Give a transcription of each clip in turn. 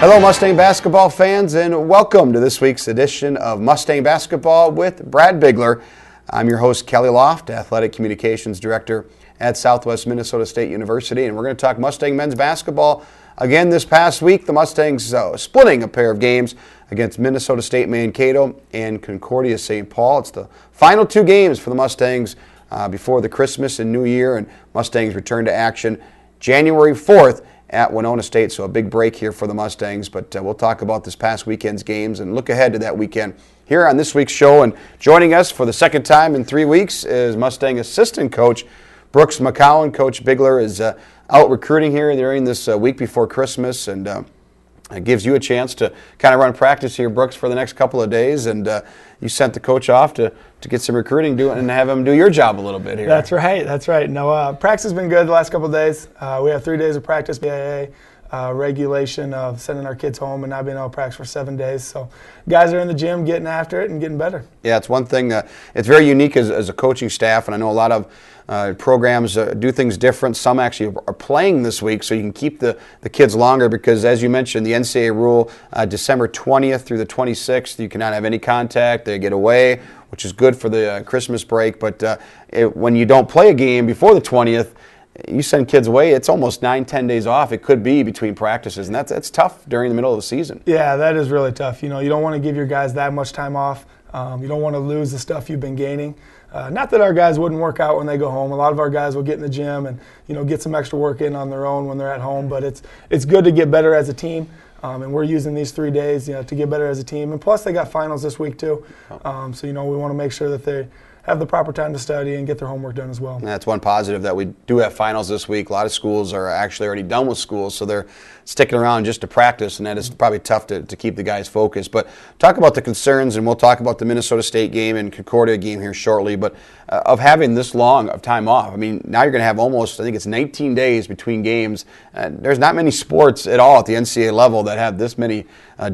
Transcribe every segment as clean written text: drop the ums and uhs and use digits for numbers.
Hello, Mustang basketball fans, and welcome to this week's edition of Mustang Basketball with Brad Bigler. I'm your host, Kelly Loft, Athletic Communications Director at Southwest Minnesota State University, and we're going to talk Mustang men's basketball again this past week. The Mustangs splitting a pair of games against Minnesota State Mankato and Concordia St. Paul. It's the final two games for the Mustangs before the Christmas and New Year, and Mustangs return to action January 4th at Winona State, so a big break here for the Mustangs. But we'll talk about this past weekend's games and look ahead to that weekend here on this week's show. And joining us for the second time in 3 weeks is Mustang assistant coach Brooks McCowan. Coach Bigler is out recruiting here during this week before Christmas, and it gives you a chance to kind of run practice here, Brooks, for the next couple of days. And you sent the coach off to get some recruiting and have him do your job a little bit here. That's right. That's right. No, practice has been good the last couple of days. We have 3 days of practice, BIA regulation of sending our kids home and not being able to practice for 7 days. So guys are in the gym getting after it and getting better. Yeah, it's one thing. It's very unique as a coaching staff, and I know a lot of programs do things different. Some actually are playing this week, so you can keep the kids longer because, as you mentioned, the NCAA rule, December 20th through the 26th, you cannot have any contact. They get away, which is good for the Christmas break. But when you don't play a game before the 20th, you send kids away, it's almost 9-10 days off. It could be between practices, and that's tough during the middle of the season. Yeah, that is really tough. You know, you don't want to give your guys that much time off. You don't want to lose the stuff you've been gaining. Not that our guys wouldn't work out when they go home. A lot of our guys will get in the gym and get some extra work in on their own when they're at home. But it's good to get better as a team, and we're using these 3 days to get better as a team. And plus, they got finals this week too, so we want to make sure that they have the proper time to study and get their homework done as well. And that's one positive, that we do have finals this week. A lot of schools are actually already done with school, so they're sticking around just to practice, and that is probably tough to keep the guys focused. But talk about the concerns, and we'll talk about the Minnesota State game and Concordia game here shortly, but of having this long of time off. I mean, now you're going to have almost, I think it's 19 days between games. There's not many sports at all at the NCAA level that have this many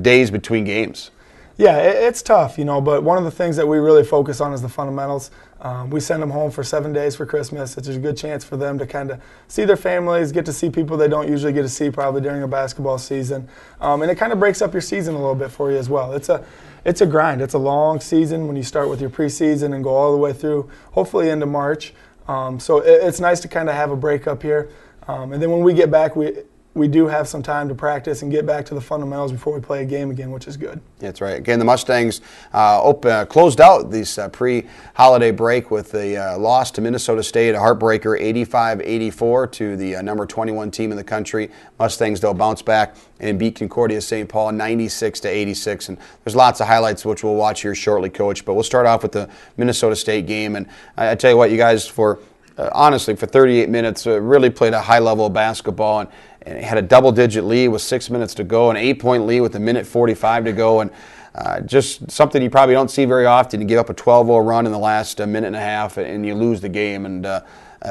days between games. Yeah, it's tough, but one of the things that we really focus on is the fundamentals. We send them home for 7 days for Christmas. It's a good chance for them to kind of see their families, get to see people they don't usually get to see probably during a basketball season. And it kind of breaks up your season a little bit for you as well. It's a grind. It's a long season when you start with your preseason and go all the way through, hopefully into March. So it's nice to kind of have a break up here. And then when we get back, we do have some time to practice and get back to the fundamentals before we play a game again, which is good. That's right. Again, the Mustangs closed out this pre-holiday break with a loss to Minnesota State, a heartbreaker, 85-84 to the number 21 team in the country. Mustangs, though, bounced back and beat Concordia St. Paul 96-86. And there's lots of highlights which we'll watch here shortly, Coach. But we'll start off with the Minnesota State game. And I tell you what, you guys, honestly, for 38 minutes, really played a high level of basketball and had a double-digit lead with 6 minutes to go, an 8-point lead with 1:45 to go, and just something you probably don't see very often. You give up a 12-0 run in the last minute and a half, and you lose the game. And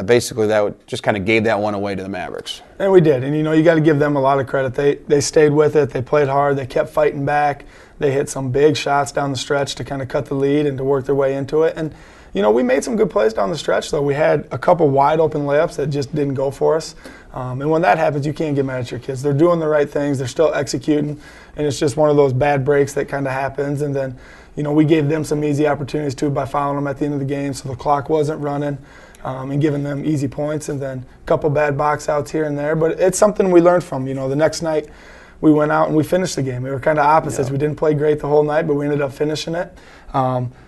basically, that just kind of gave that one away to the Mavericks. And we did. And, you got to give them a lot of credit. They stayed with it. They played hard. They kept fighting back. They hit some big shots down the stretch to kind of cut the lead and to work their way into it. And we made some good plays down the stretch, though. We had a couple wide open layups that just didn't go for us. And when that happens, you can't get mad at your kids. They're doing the right things. They're still executing. And it's just one of those bad breaks that kind of happens. And then, we gave them some easy opportunities, too, by fouling them at the end of the game so the clock wasn't running and giving them easy points. And then a couple bad box outs here and there. But it's something we learned from. The next night we went out and we finished the game. We were kind of opposites. Yeah. We didn't play great the whole night, but we ended up finishing it.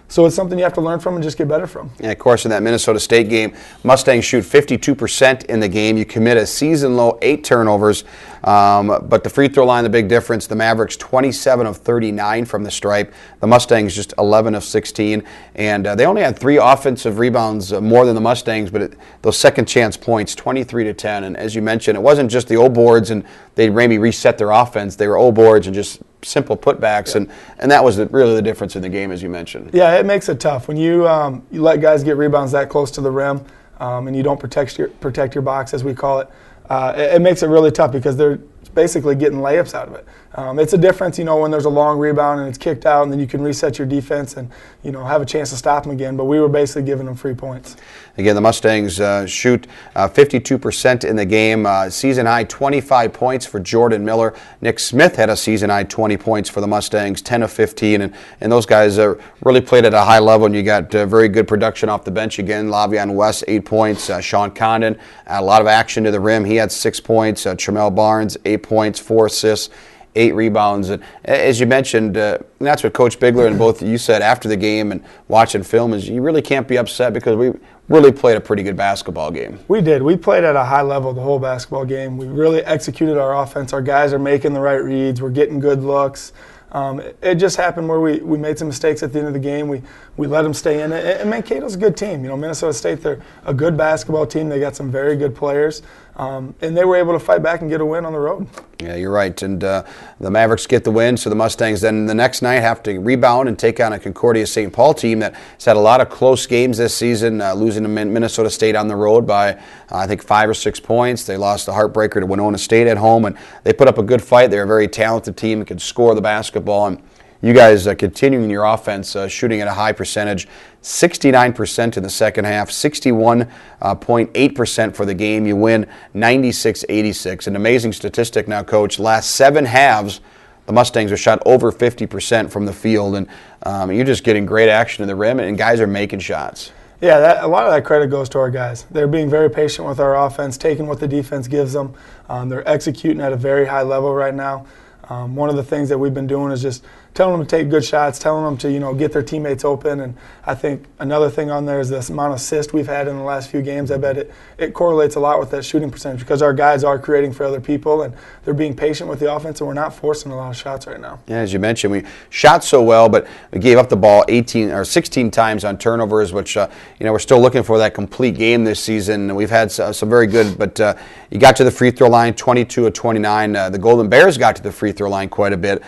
So it's something you have to learn from and just get better from. And, of course, in that Minnesota State game, Mustangs shoot 52% in the game. You commit a season-low 8 turnovers. But the free throw line, the big difference, the Mavericks 27 of 39 from the stripe. The Mustangs just 11 of 16. And they only had 3 offensive rebounds more than the Mustangs, but those second-chance points, 23-10. And as you mentioned, it wasn't just the old boards and they maybe reset their offense. They were old boards and just simple putbacks, and that was really the difference in the game, as you mentioned. Yeah, it makes it tough when you let guys get rebounds that close to the rim, and you don't protect your box, as we call it. It makes it really tough because they're basically getting layups out of it. It's a difference, when there's a long rebound and it's kicked out, and then you can reset your defense and, have a chance to stop them again. But we were basically giving them free points. Again, the Mustangs shoot 52% in the game. Season-high 25 points for Jordan Miller. Nick Smith had a season-high 20 points for the Mustangs, 10 of 15. And those guys really played at a high level, and you got very good production off the bench again. Lavion West, 8 points. Sean Condon, a lot of action to the rim. He had 6 points. Tramel Barnes, 8 points, 4 assists. 8 rebounds. And as you mentioned, that's what Coach Bigler and both you said after the game and watching film is you really can't be upset because we really played a pretty good basketball game. We did. We played at a high level the whole basketball game. We really executed our offense. Our guys are making the right reads. We're getting good looks. It just happened where we made some mistakes at the end of the game. We let them stay in it. And Mankato's a good team. Minnesota State, they're a good basketball team. They got some very good players. And they were able to fight back and get a win on the road. Yeah, you're right. And the Mavericks get the win, so the Mustangs then the next night have to rebound and take on a Concordia St. Paul team that's had a lot of close games this season, losing to Minnesota State on the road by, I think, 5 or 6 points. They lost a heartbreaker to Winona State at home, and they put up a good fight. They're a very talented team and can score the basketball. And you guys continuing your offense, shooting at a high percentage, 69% in the second half, 61.8% for the game. You win 96-86. An amazing statistic now, Coach. Last 7 halves, the Mustangs are shot over 50% from the field, and you're just getting great action in the rim, and guys are making shots. Yeah, a lot of that credit goes to our guys. They're being very patient with our offense, taking what the defense gives them. They're executing at a very high level right now. One of the things that we've been doing is just telling them to take good shots, telling them to get their teammates open. And I think another thing on there is this amount of assists we've had in the last few games. I bet it correlates a lot with that shooting percentage because our guys are creating for other people and they're being patient with the offense, and we're not forcing a lot of shots right now. Yeah, as you mentioned, we shot so well, but we gave up the ball 16 times on turnovers, which we're still looking for that complete game this season. We've had some very good, but you got to the free throw line, 22 of 29. The Golden Bears got to the free throw line quite a bit,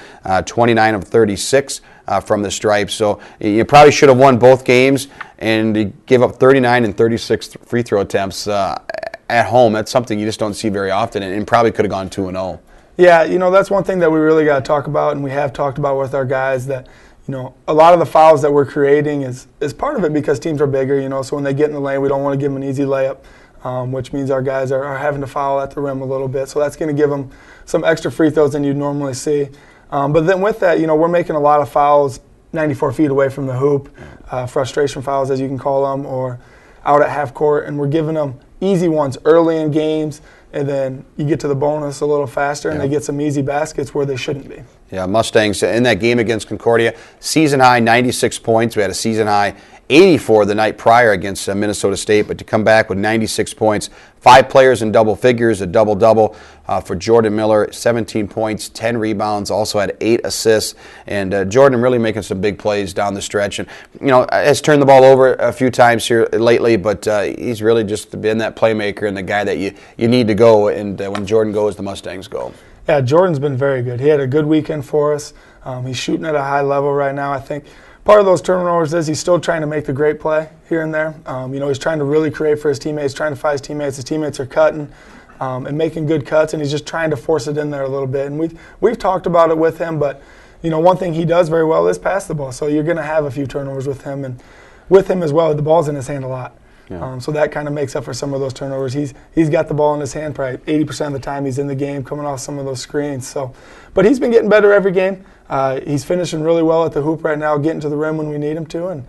29 of 36 from the stripe. So you probably should have won both games, and you gave up 39 and 36 free throw attempts at home. That's something you just don't see very often, and probably could have gone 2-0. Yeah, that's one thing that we really got to talk about, and we have talked about with our guys that, a lot of the fouls that we're creating is part of it because teams are bigger, so when they get in the lane, we don't want to give them an easy layup, which means our guys are having to foul at the rim a little bit. So that's going to give them some extra free throws than you'd normally see. But then with that, we're making a lot of fouls 94 feet away from the hoop, frustration fouls as you can call them, or out at half court, and we're giving them easy ones early in games, and then you get to the bonus a little faster, and they get some easy baskets where they shouldn't be. Yeah, Mustangs in that game against Concordia, season high 96 points. We had a season high 84 the night prior against Minnesota State, but to come back with 96 points, 5 players in double figures, a double-double for Jordan Miller, 17 points, 10 rebounds, also had 8 assists, and Jordan really making some big plays down the stretch, and has turned the ball over a few times here lately, but he's really just been that playmaker and the guy that you need to go, and when Jordan goes, the Mustangs go. Yeah, Jordan's been very good. He had a good weekend for us. He's shooting at a high level right now. I think part of those turnovers is he's still trying to make the great play here and there. He's trying to really create for his teammates, trying to find his teammates. His teammates are cutting and making good cuts, and he's just trying to force it in there a little bit. And we've talked about it with him, but one thing he does very well is pass the ball. So you're going to have a few turnovers with him, and with him as well, the ball's in his hand a lot. Yeah. So that kind of makes up for some of those turnovers. He's got the ball in his hand probably 80% of the time he's in the game, coming off some of those screens. So, but he's been getting better every game. He's finishing really well at the hoop right now, getting to the rim when we need him to. And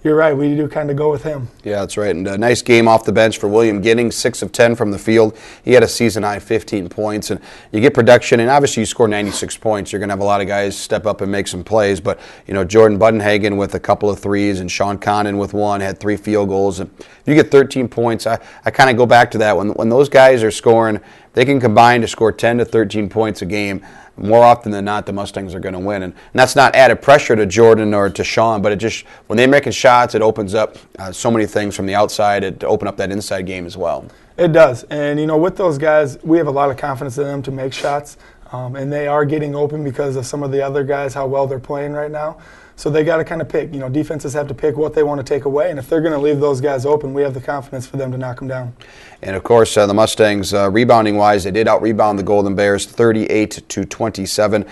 you're right, we do kind of go with him. Yeah, that's right. And a nice game off the bench for William Giddings, 6 of 10 from the field. He had a season-high 15 points. And you get production, and obviously you score 96 points. You're going to have a lot of guys step up and make some plays. But, Jordan Budenhagen with a couple of threes and Sean Condon with 1, had 3 field goals. And you get 13 points. I kind of go back to that. When those guys are scoring, they can combine to score 10 to 13 points a game. More often than not, the Mustangs are going to win. And that's not added pressure to Jordan or to Sean, but it just, when they're making shots, it opens up so many things from the outside to open up that inside game as well. It does. And, with those guys, we have a lot of confidence in them to make shots. And they are getting open because of some of the other guys, how well they're playing right now. So they got to kind of pick. Defenses have to pick what they want to take away, and if they're going to leave those guys open, we have the confidence for them to knock them down. And of course, the Mustangs, rebounding-wise, they did out-rebound the Golden Bears 38-27.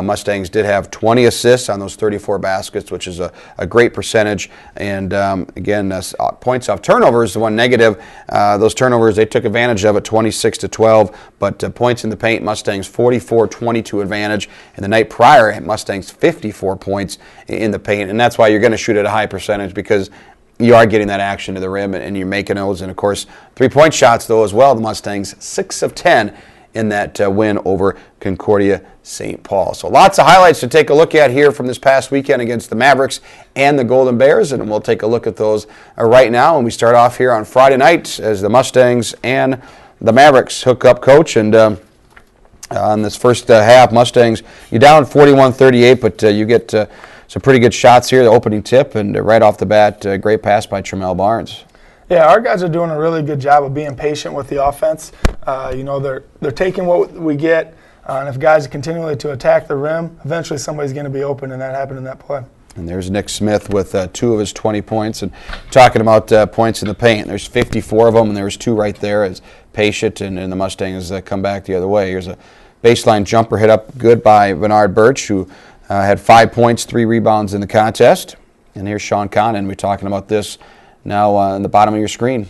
Mustangs did have 20 assists on those 34 baskets, which is a great percentage. And again, points off turnovers, the one negative. Those turnovers, they took advantage of it, 26-12. But points in the paint, Mustangs 44-22 advantage. And the night prior, Mustangs 54 points in the paint. And that's why you're going to shoot at a high percentage, because you are getting that action to the rim and you're making those. And, of course, three-point shots, though, as well. The Mustangs, 6 of 10 in that win over Concordia St. Paul. So lots of highlights to take a look at here from this past weekend against the Mavericks and the Golden Bears. And we'll take a look at those right now. And we start off here on Friday night as the Mustangs and the Mavericks hook up, Coach. And on this first half, Mustangs, you're down 41-38, but you get some pretty good shots here, the opening tip, and right off the bat, great pass by Tremel Barnes. Yeah, our guys are doing a really good job of being patient with the offense. They're taking what we get, and if guys continually to attack the rim, eventually somebody's going to be open, and that happened in that play. And there's Nick Smith with 2 of his 20 points. And talking about points in the paint, there's 54 of them, and there's 2 right there as patient, and the Mustangs come back the other way. Here's a baseline jumper hit up good by Bernard Birch, who had 5 points, 3 rebounds in the contest. And here's Sean Connon. We're talking about this now on the bottom of your screen.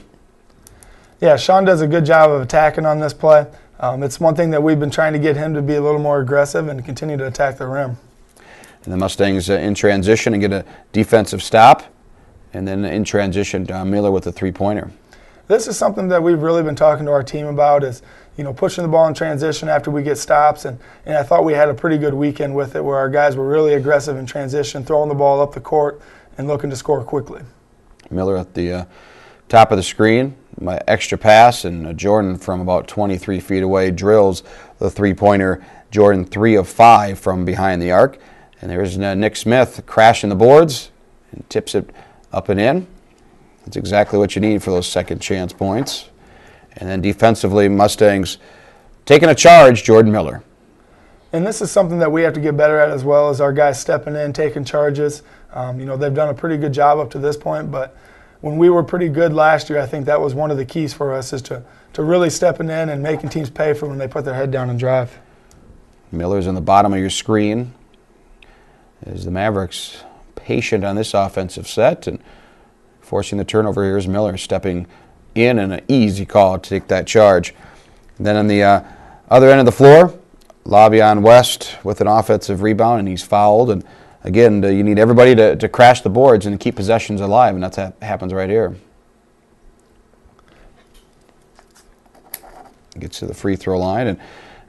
Yeah, Sean does a good job of attacking on this play. It's one thing that we've been trying to get him to be a little more aggressive and continue to attack the rim. And the Mustangs in transition and get a defensive stop. And then in transition, Miller with a three-pointer. This is something that we've really been talking to our team about, is pushing the ball in transition after we get stops. And I thought we had a pretty good weekend with it, where our guys were really aggressive in transition, throwing the ball up the court and looking to score quickly. Miller at the top of the screen, my extra pass, and Jordan from about 23 feet away drills the three-pointer. Jordan 3 of 5 from behind the arc. And there's Nick Smith crashing the boards and tips it up and in. That's exactly what you need for those second chance points. And then defensively, Mustangs taking a charge, Jordan Miller. And this is something that we have to get better at, as well as our guys stepping in, taking charges. They've done a pretty good job up to this point, but when we were pretty good last year, I think that was one of the keys for us, is to really stepping in and making teams pay for when they put their head down and drive. Miller's on the bottom of your screen. As the Mavericks patient on this offensive set and forcing the turnover. Here's Miller stepping in, and an easy call to take that charge. And then on the other end of the floor, Lavion West with an offensive rebound, and he's fouled. And again, you need everybody to crash the boards and keep possessions alive, and that's what happens right here. Gets to the free throw line, and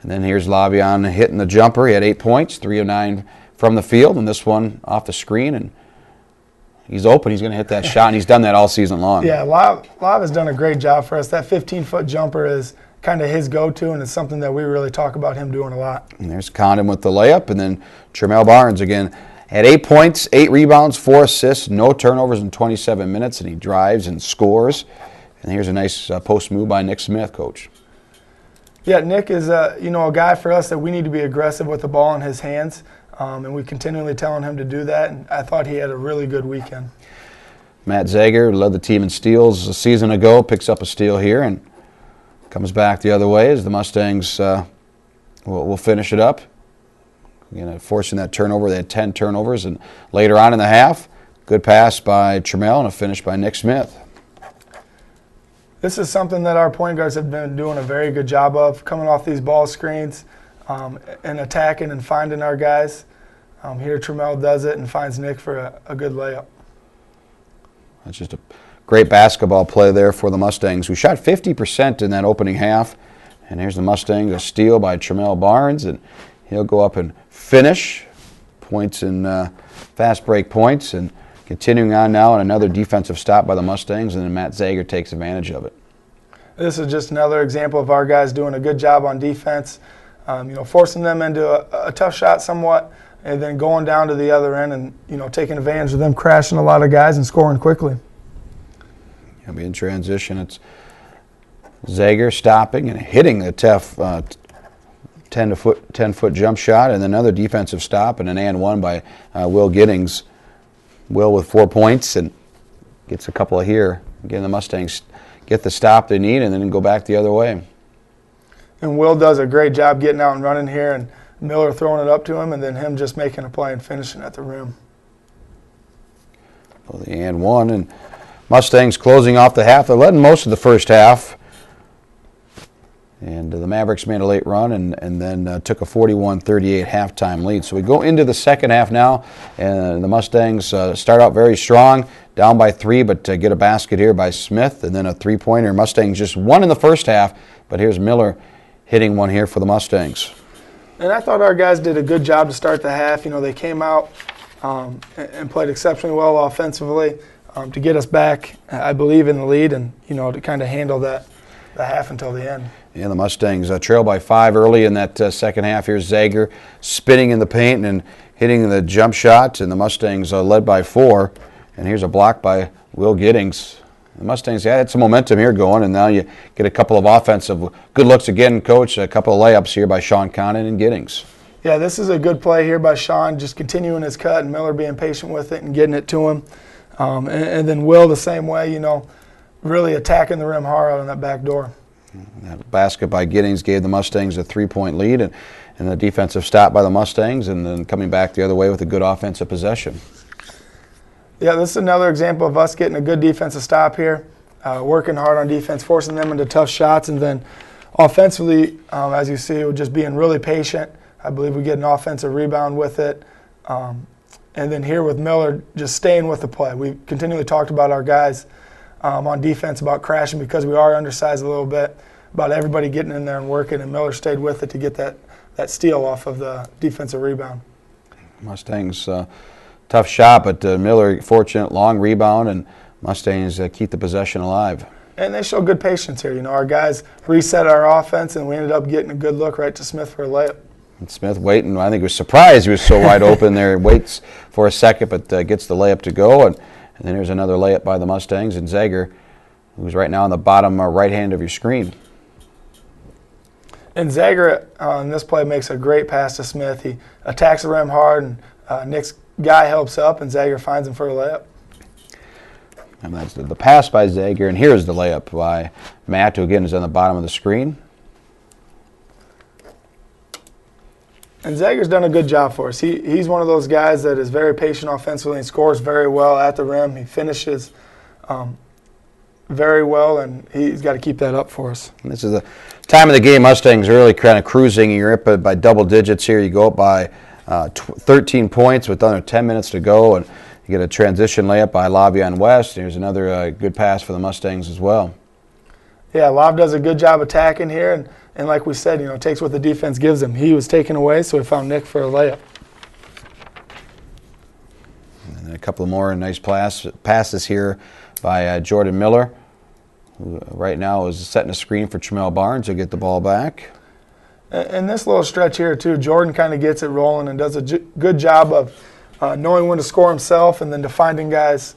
then here's Lavion hitting the jumper. He had 8 points, 3 of 9 from the field, and this one off the screen, and he's open. He's going to hit that shot, and he's done that all season long. Yeah, Lav has done a great job for us. That 15-foot jumper is kind of his go-to, and it's something that we really talk about him doing a lot. And there's Condon with the layup, and then Tremel Barnes again had 8 points, 8 rebounds, 4 assists, no turnovers in 27 minutes, and he drives and scores. And here's a nice post move by Nick Smith, Coach. Yeah, Nick is a guy for us that we need to be aggressive with the ball in his hands. And we continually telling him to do that, and I thought he had a really good weekend. Matt Zager led the team in steals a season ago, picks up a steal here, and comes back the other way as the Mustangs will finish it up. Forcing that turnover. They had 10 turnovers, and later on in the half, good pass by Tremel and a finish by Nick Smith. This is something that our point guards have been doing a very good job of, coming off these ball screens and attacking and finding our guys. Here Tremel does it and finds Nick for a good layup. That's just a great basketball play there for the Mustangs, who shot 50% in that opening half. And here's the Mustangs, a steal by Tremel Barnes, and he'll go up and finish. Points and fast break points, and continuing on now on another defensive stop by the Mustangs, and then Matt Zager takes advantage of it. This is just another example of our guys doing a good job on defense, forcing them into a tough shot somewhat, and then going down to the other end and, taking advantage of them crashing a lot of guys and scoring quickly. He'll be in transition. It's Zager stopping and hitting the tough 10-foot jump shot, and another defensive stop, and an and one by Will Giddings. Will with 4 points and gets a couple of here. Again, the Mustangs get the stop they need and then go back the other way. And Will does a great job getting out and running here, and Miller throwing it up to him, and then him just making a play and finishing at the rim. Well, the and one, and Mustangs closing off the half. They're letting most of the first half. And the Mavericks made a late run and then took a 41-38 halftime lead. So we go into the second half now, and the Mustangs start out very strong, down by 3, but get a basket here by Smith, and then a three-pointer. Mustangs just won in the first half, but here's Miller hitting one here for the Mustangs. And I thought our guys did a good job to start the half. You know, they came out and played exceptionally well offensively to get us back, I believe, in the lead, and, you know, to kind of handle the half until the end. Yeah, the Mustangs trail by 5 early in that second half. Here's Zager spinning in the paint and hitting the jump shot, and the Mustangs led by 4. And here's a block by Will Giddings. The Mustangs had some momentum here going, and now you get a couple of offensive good looks again, Coach. A couple of layups here by Sean Connon and Giddings. Yeah, this is a good play here by Sean, just continuing his cut, and Miller being patient with it and getting it to him. And then Will the same way, you know, really attacking the rim hard on that back door. That basket by Giddings gave the Mustangs a 3-point lead, and the defensive stop by the Mustangs, and then coming back the other way with a good offensive possession. Yeah, this is another example of us getting a good defensive stop here, working hard on defense, forcing them into tough shots, and then offensively, as you see, we're just being really patient. I believe we get an offensive rebound with it. And then here with Miller, just staying with the play. We continually talked about our guys on defense about crashing because we are undersized a little bit, about everybody getting in there and working, and Miller stayed with it to get that steal off of the defensive rebound. Mustangs, tough shot, but Miller fortunate, long rebound, and Mustangs keep the possession alive. And they show good patience here. You know, our guys reset our offense, and we ended up getting a good look right to Smith for a layup. And Smith waiting. I think he was surprised he was so wide open there. Waits for a second, but gets the layup to go. And then there's another layup by the Mustangs, and Zager, who's right now on the bottom right hand of your screen. And Zager on this play makes a great pass to Smith. He attacks the rim hard, and Nick's guy helps up, and Zager finds him for a layup. And that's the pass by Zager, and here's the layup by Matt, who again is on the bottom of the screen. And Zager's done a good job for us. He's one of those guys that is very patient offensively and scores very well at the rim. He finishes very well, and he's got to keep that up for us. And this is the time of the game. Mustangs really kind of cruising. You're up by double digits here. You go up by 13 points with under 10 minutes to go, and you get a transition layup by Lavion West. Here's another good pass for the Mustangs as well. Yeah, Lav does a good job attacking here, and like we said, you know, takes what the defense gives him. He was taken away, so he found Nick for a layup. And a couple of more nice passes here by Jordan Miller, who right now is setting a screen for Tramel Barnes. He'll get the ball back. And this little stretch here, too, Jordan kind of gets it rolling and does a good job of knowing when to score himself and then to finding guys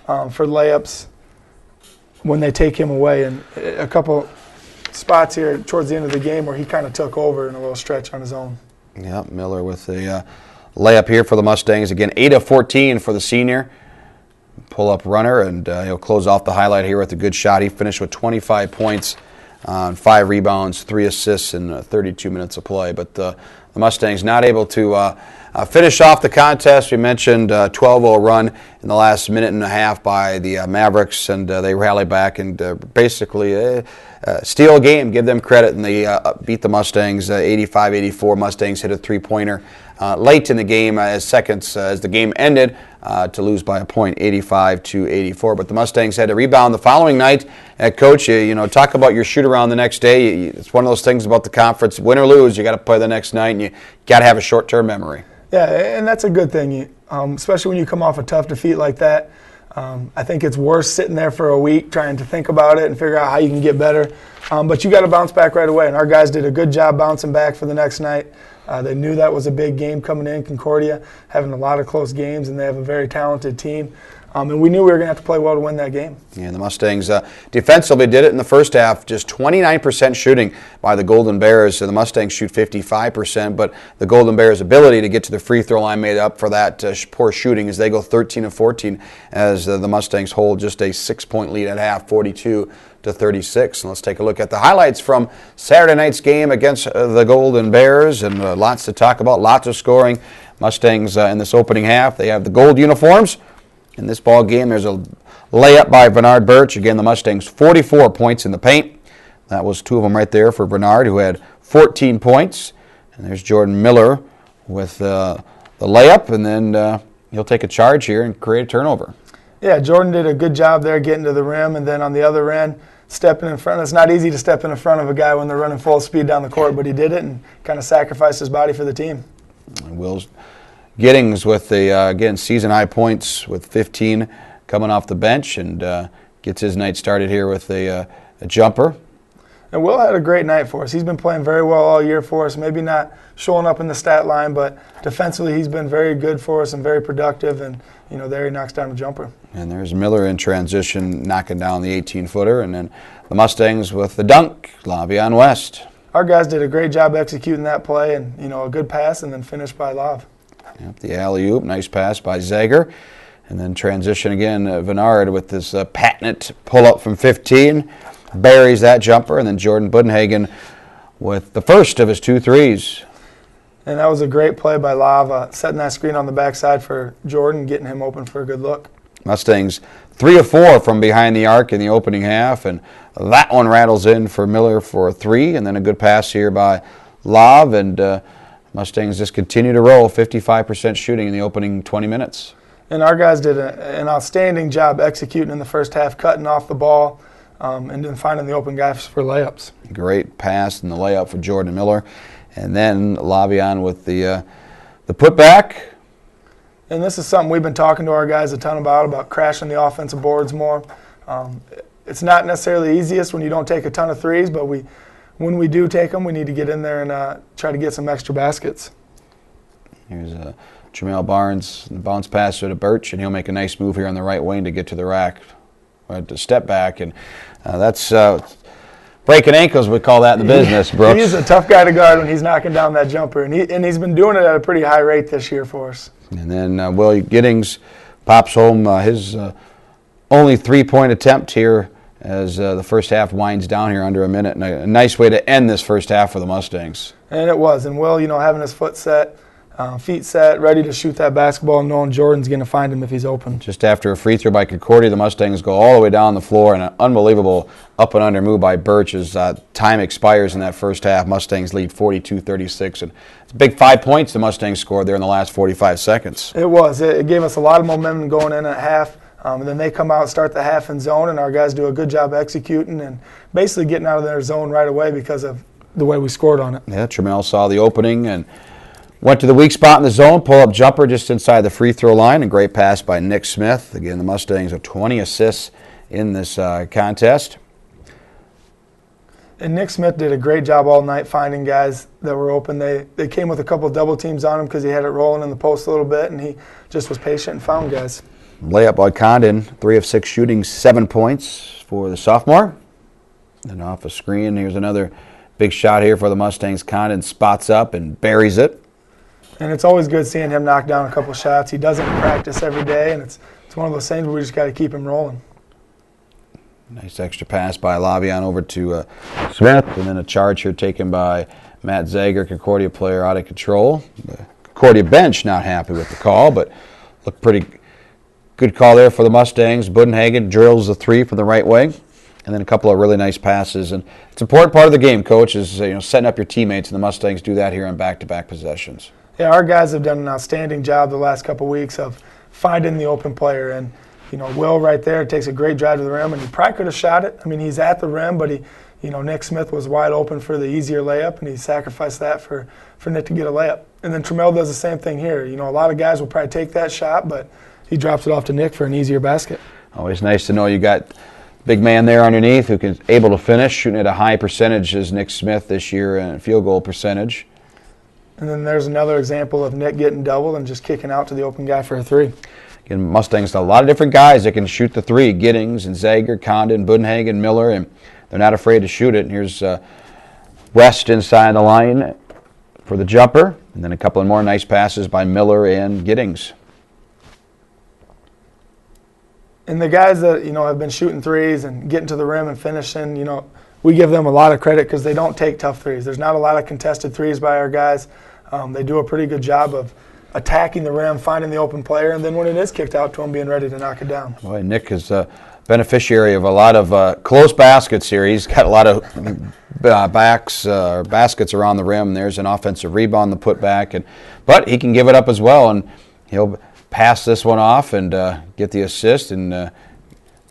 for layups when they take him away. And a couple spots here towards the end of the game where he kind of took over in a little stretch on his own. Yeah, Miller with a layup here for the Mustangs. Again, 8 of 14 for the senior. Pull-up runner, and he'll close off the highlight here with a good shot. He finished with 25 points on 5 rebounds, 3 assists in 32 minutes of play. But the Mustangs not able to finish off the contest. We mentioned a 12-0 run in the last minute and a half by the Mavericks, and they rally back and basically steal a game, give them credit, and they beat the Mustangs 85-84. Mustangs hit a three-pointer late in the game as the game ended to lose by a point, 85-84. But the Mustangs had to rebound the following night. Coach, you know, talk about your shoot-around the next day. It's one of those things about the conference. Win or lose, you got to play the next night, and you got to have a short-term memory. Yeah, and that's a good thing, especially when you come off a tough defeat like that. I think it's worse sitting there for a week trying to think about it and figure out how you can get better. But you got to bounce back right away, and our guys did a good job bouncing back for the next night. They knew that was a big game coming in, Concordia, having a lot of close games, and they have a very talented team. and we knew we were going to have to play well to win that game. And the Mustangs defensively did it in the first half, just 29% shooting by the Golden Bears. So the Mustangs shoot 55%, but the Golden Bears' ability to get to the free throw line made up for that poor shooting as they go 13 of 14 as the Mustangs hold just a 6-point lead at half, 42-36. And let's take a look at the highlights from Saturday night's game against the Golden Bears, and lots to talk about, lots of scoring. Mustangs in this opening half, they have the gold uniforms. In this ball game, there's a layup by Bernard Birch. Again, the Mustangs 44 points in the paint. That was 2 of them right there for Bernard, who had 14 points. And there's Jordan Miller with the layup, and then he'll take a charge here and create a turnover. Yeah, Jordan did a good job there getting to the rim, and then on the other end, stepping in front. It's not easy to step in front of a guy when they're running full speed down the court, but he did it and kind of sacrificed his body for the team. Will's Giddings with the, again, season-high points with 15 coming off the bench, and gets his night started here with a jumper. And Will had a great night for us. He's been playing very well all year for us, maybe not showing up in the stat line, but defensively he's been very good for us and very productive, and there he knocks down a jumper. And there's Miller in transition knocking down the 18-footer, and then the Mustangs with the dunk, Lavion West. Our guys did a great job executing that play, and a good pass, and then finished by Lav. Yep, the alley-oop, nice pass by Zager. And then transition again, Vennard with this patent pull-up from 15. Buries that jumper, and then Jordan Budenhagen with the first of his 2 threes. And that was a great play by Lav, setting that screen on the backside for Jordan, getting him open for a good look. Mustangs 3 of 4 from behind the arc in the opening half, and that one rattles in for Miller for a 3, and then a good pass here by Lav, and Mustangs just continue to roll, 55% shooting in the opening 20 minutes. And our guys did an outstanding job executing in the first half, cutting off the ball, and then finding the open guys for layups. Great pass and the layup for Jordan Miller. And then Lavion with the putback. And this is something we've been talking to our guys a ton about crashing the offensive boards more. It's not necessarily the easiest when you don't take a ton of threes, but when we do take them, we need to get in there and try to get some extra baskets. Here's Jamel Barnes, the bounce pass to Birch, and he'll make a nice move here on the right wing to get to the rack, to step back, and that's breaking ankles, we call that in the business, Brooks. He's a tough guy to guard when he's knocking down that jumper, and he's been doing it at a pretty high rate this year for us. And then Will Giddings pops home his only 3-point attempt here as the first half winds down here under a minute. And a nice way to end this first half for the Mustangs. And it was. And Will, having his feet set, ready to shoot that basketball, knowing Jordan's going to find him if he's open. Just after a free throw by Concordia, the Mustangs go all the way down the floor, and an unbelievable up and under move by Birch as time expires in that first half. Mustangs lead 42-36. And it's a big 5 points the Mustangs scored there in the last 45 seconds. It was. It gave us a lot of momentum going in at half. And then they come out, start the half in zone, and our guys do a good job executing and basically getting out of their zone right away because of the way we scored on it. Yeah, Trammell saw the opening and went to the weak spot in the zone, pull-up jumper just inside the free throw line, and great pass by Nick Smith. Again, the Mustangs have 20 assists in this contest. And Nick Smith did a great job all night finding guys that were open. They came with a couple double teams on him because he had it rolling in the post a little bit, and he just was patient and found guys. Layup by Condon, 3 of 6 shooting, 7 points for the sophomore. Then off a screen, here's another big shot here for the Mustangs. Condon spots up and buries it. And it's always good seeing him knock down a couple shots. He does it in practice every day, and it's one of those things where we just got to keep him rolling. Nice extra pass by Lavion over to Smith, and then a charge here taken by Matt Zager, Concordia player, out of control. The Concordia bench not happy with the call, but looked pretty good call there for the Mustangs. Budenhagen drills the 3 from the right wing, and then a couple of really nice passes. And it's an important part of the game, Coach, is setting up your teammates, and the Mustangs do that here on back-to-back possessions. Yeah, our guys have done an outstanding job the last couple weeks of finding the open player. And, Will right there takes a great drive to the rim, and he probably could have shot it. I mean, he's at the rim, but Nick Smith was wide open for the easier layup, and he sacrificed that for Nick to get a layup. And then Trammell does the same thing here. A lot of guys will probably take that shot, but he drops it off to Nick for an easier basket. Always nice to know you got big man there underneath who can able to finish, shooting at a high percentage as Nick Smith this year in field goal percentage. And then there's another example of Nick getting doubled and just kicking out to the open guy for a 3. Again, Mustangs, a lot of different guys that can shoot the three. Giddings and Zager, Condon, Budenhagen, Miller, and they're not afraid to shoot it. And here's West inside the line for the jumper. And then a couple of more nice passes by Miller and Giddings. And the guys that, have been shooting threes and getting to the rim and finishing, we give them a lot of credit because they don't take tough threes. There's not a lot of contested threes by our guys. They do a pretty good job of attacking the rim, finding the open player, and then when it is kicked out to them, being ready to knock it down. Boy, Nick is a beneficiary of a lot of close baskets here. He's got a lot of baskets around the rim. There's an offensive rebound, the putback, but he can give it up as well, and he'll pass this one off and get the assist, and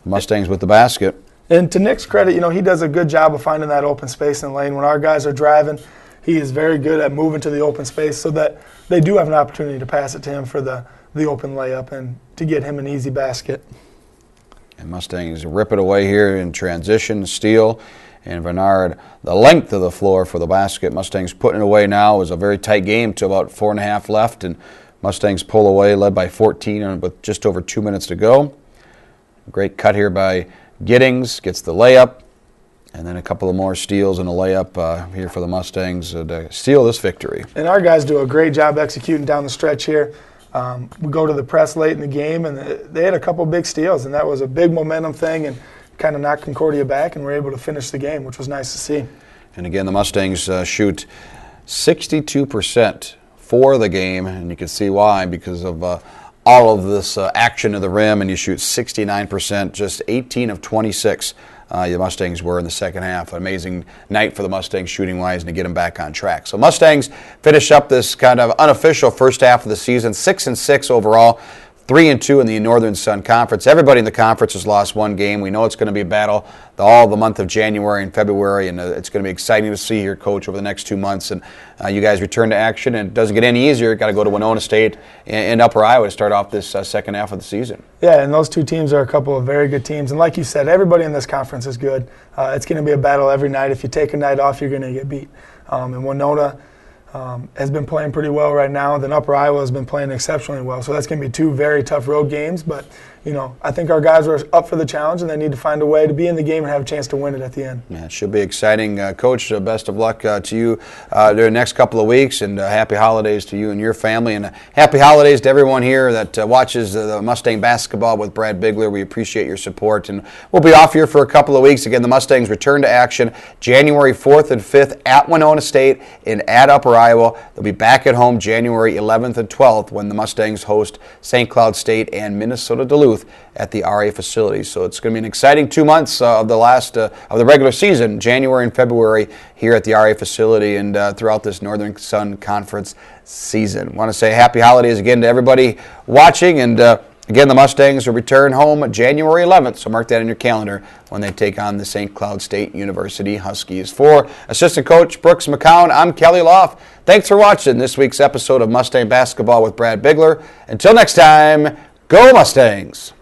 Mustangs with the basket. And to Nick's credit, he does a good job of finding that open space in the lane. When our guys are driving, he is very good at moving to the open space so that they do have an opportunity to pass it to him for the open layup and to get him an easy basket. And Mustangs rip it away here in transition, steal, and Bernard, the length of the floor for the basket. Mustangs putting it away now. It was a very tight game to about 4.5 left, and Mustangs pull away, led by 14 with just over 2 minutes to go. Great cut here by Giddings, gets the layup, and then a couple of more steals and a layup here for the Mustangs to seal this victory. And our guys do a great job executing down the stretch here. We go to the press late in the game, and they had a couple big steals, and that was a big momentum thing and kind of knocked Concordia back, and we're able to finish the game, which was nice to see. And again, the Mustangs shoot 62% for the game, and you can see why, because of all of this action to the rim, and you shoot 69%, just 18 of 26 the Mustangs were in the second half. An amazing night for the Mustangs shooting-wise and to get them back on track. So Mustangs finish up this kind of unofficial first half of the season, 6-6 overall, 3-2 in the Northern Sun Conference. Everybody in the conference has lost one game. We know it's going to be a battle all the month of January and February, and it's going to be exciting to see here, Coach, over the next 2 months. And you guys return to action, and it doesn't get any easier. Got to go to Winona State and Upper Iowa to start off this second half of the season. Yeah, and those two teams are a couple of very good teams. And like you said, everybody in this conference is good. It's going to be a battle every night. If you take a night off, you're going to get beat. And Winona has been playing pretty well right now. Then Upper Iowa has been playing exceptionally well. So that's going to be two very tough road games. But, I think our guys are up for the challenge, and they need to find a way to be in the game and have a chance to win it at the end. Yeah, it should be exciting. Coach, best of luck to you during the next couple of weeks, and happy holidays to you and your family, and happy holidays to everyone here that watches the Mustang basketball with Brad Bigler. We appreciate your support, and we'll be off here for a couple of weeks. Again, the Mustangs return to action January 4th and 5th at Winona State and at Upper Iowa. They'll be back at home January 11th and 12th when the Mustangs host St. Cloud State and Minnesota Duluth at the RA facility. So it's going to be an exciting 2 months of the last of the regular season, January and February here at the RA facility and throughout this Northern Sun Conference season. I want to say happy holidays again to everybody watching, and again, the Mustangs will return home January 11th, so mark that in your calendar when they take on the St. Cloud State University Huskies. For Assistant Coach Brooks McCown, I'm Kelly Loft. Thanks for watching this week's episode of Mustang Basketball with Brad Bigler. Until next time, go Mustangs!